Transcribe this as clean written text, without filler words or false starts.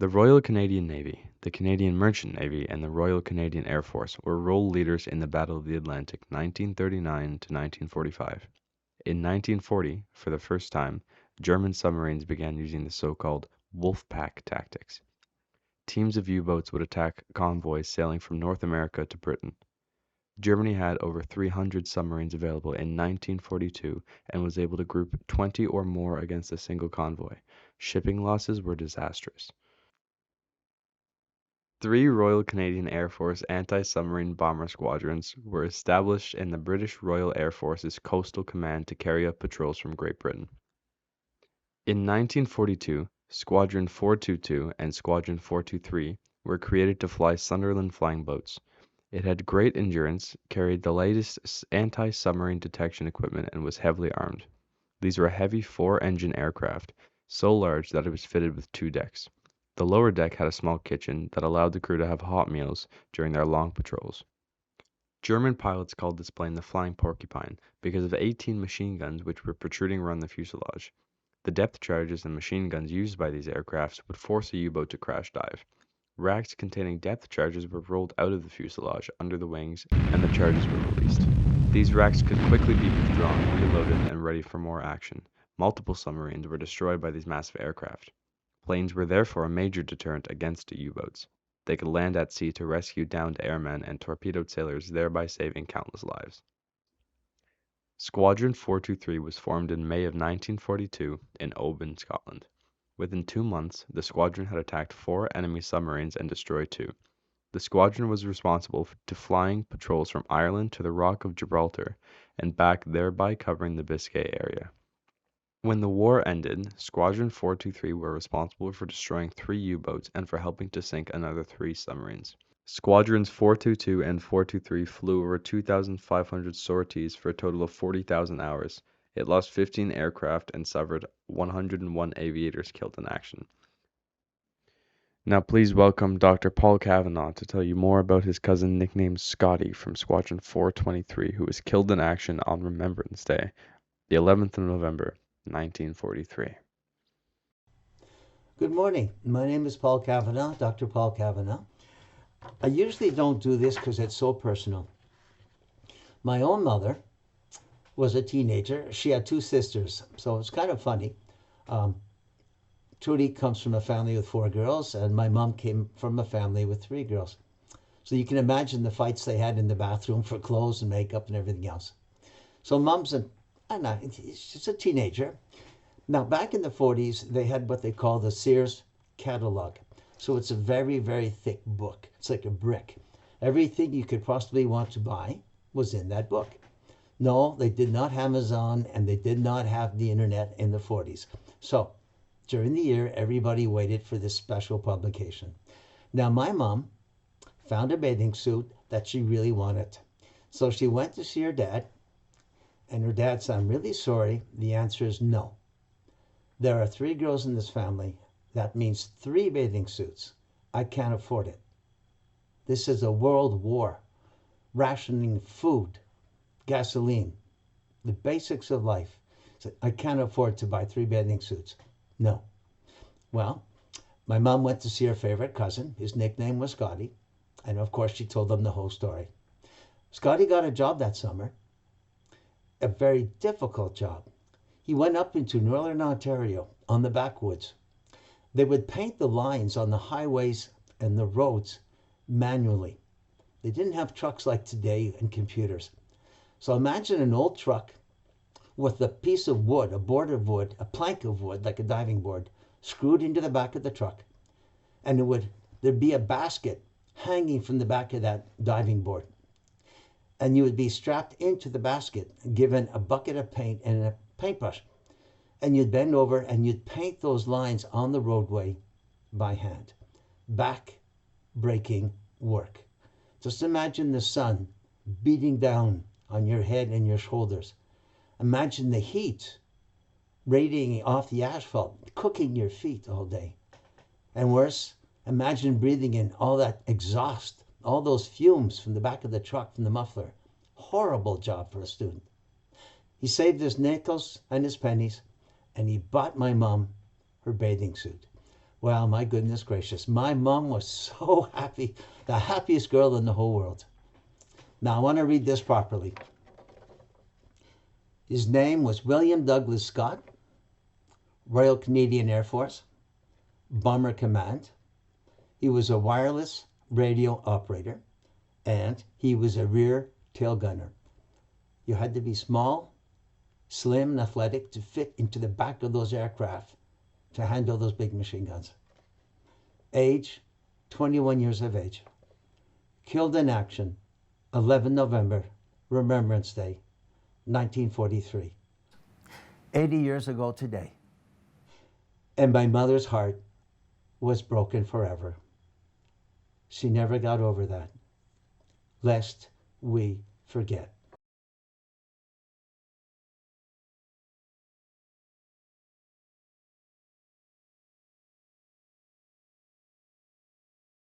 The Royal Canadian Navy, the Canadian Merchant Navy, and the Royal Canadian Air Force were role leaders in the Battle of the Atlantic 1939 to 1945. In 1940, for the first time, German submarines began using the so-called wolf pack tactics. Teams of U-boats would attack convoys sailing from North America to Britain. Germany had over 300 submarines available in 1942 and was able to group 20 or more against a single convoy. Shipping losses were disastrous. Three Royal Canadian Air Force anti-submarine bomber squadrons were established in the British Royal Air Force's Coastal Command to carry out patrols from Great Britain. In 1942, Squadron 422 and Squadron 423 were created to fly Sunderland flying boats. It had great endurance, carried the latest anti-submarine detection equipment, and was heavily armed. These were heavy four-engine aircraft, so large that it was fitted with two decks. The lower deck had a small kitchen that allowed the crew to have hot meals during their long patrols. German pilots called this plane the Flying Porcupine because of 18 machine guns which were protruding around the fuselage. The depth charges and machine guns used by these aircrafts would force a U-boat to crash dive. Racks containing depth charges were rolled out of the fuselage under the wings, and the charges were released. These racks could quickly be withdrawn, reloaded, and ready for more action. Multiple submarines were destroyed by these massive aircraft. Planes were therefore a major deterrent against U-boats. They could land at sea to rescue downed airmen and torpedoed sailors, thereby saving countless lives. Squadron 423 was formed in May of 1942 in Oban, Scotland. Within 2 months, the squadron had attacked 4 enemy submarines and destroyed 2. The squadron was responsible for flying patrols from Ireland to the Rock of Gibraltar and back, thereby covering the Biscay area. When the war ended, Squadron 423 were responsible for destroying 3 U-boats and for helping to sink another 3 submarines. Squadrons 422 and 423 flew over 2,500 sorties for a total of 40,000 hours. It lost 15 aircraft and suffered 101 aviators killed in action. Now please welcome Dr. Paul Kavanagh to tell you more about his cousin nicknamed Scotty from Squadron 423, who was killed in action on Remembrance Day, the 11th of November, 1943. Good morning. My name is Paul Kavanagh, Dr. Paul Kavanagh. I usually don't do this because it's so personal. My own mother was a teenager. She had 2 sisters, so it's kind of funny. Trudy comes from a family with 4 girls, and my mom came from a family with 3 girls. So you can imagine the fights they had in the bathroom for clothes and makeup and everything else. So mom's she's a teenager. Now, back in the 40s, they had what they call the Sears catalog. So it's a very, very thick book. It's like a brick. Everything you could possibly want to buy was in that book. No, they did not have Amazon, and they did not have the internet in the 40s. So during the year, everybody waited for this special publication. Now, my mom found a bathing suit that she really wanted. So she went to see her dad, and her dad said, "I'm really sorry. The answer is no. There are 3 girls in this family. That means 3 bathing suits. I can't afford it. This is a world war. Rationing food, gasoline, the basics of life. So I can't afford to buy 3 bathing suits. No." Well, my mom went to see her favorite cousin. His nickname was Scotty. And of course, she told them the whole story. Scotty got a job that summer. A very difficult job. He went up into Northern Ontario on the backwoods. They would paint the lines on the highways and the roads manually. They didn't have trucks like today and computers. So imagine an old truck with a piece of wood, a board of wood, a plank of wood, like a diving board, screwed into the back of the truck. And there'd be a basket hanging from the back of that diving board. And you would be strapped into the basket, given a bucket of paint and a paintbrush. And you'd bend over and you'd paint those lines on the roadway by hand. Back-breaking work. Just imagine the sun beating down on your head and your shoulders. Imagine the heat radiating off the asphalt, cooking your feet all day. And worse, imagine breathing in all that exhaust, all those fumes from the back of the truck, from the muffler. Horrible job for a student. He saved his nickels and his pennies, and he bought my mom her bathing suit. Well, my goodness gracious. My mom was so happy. The happiest girl in the whole world. Now, I want to read this properly. His name was William Douglas Scott, Royal Canadian Air Force, Bomber Command. He was a wireless radio operator, and he was a rear tail gunner. You had to be small, slim, and athletic to fit into the back of those aircraft to handle those big machine guns. Age, 21 years of age. Killed in action, 11 November, Remembrance Day, 1943. 80 years ago today. And my mother's heart was broken forever. She never got over that, lest we forget.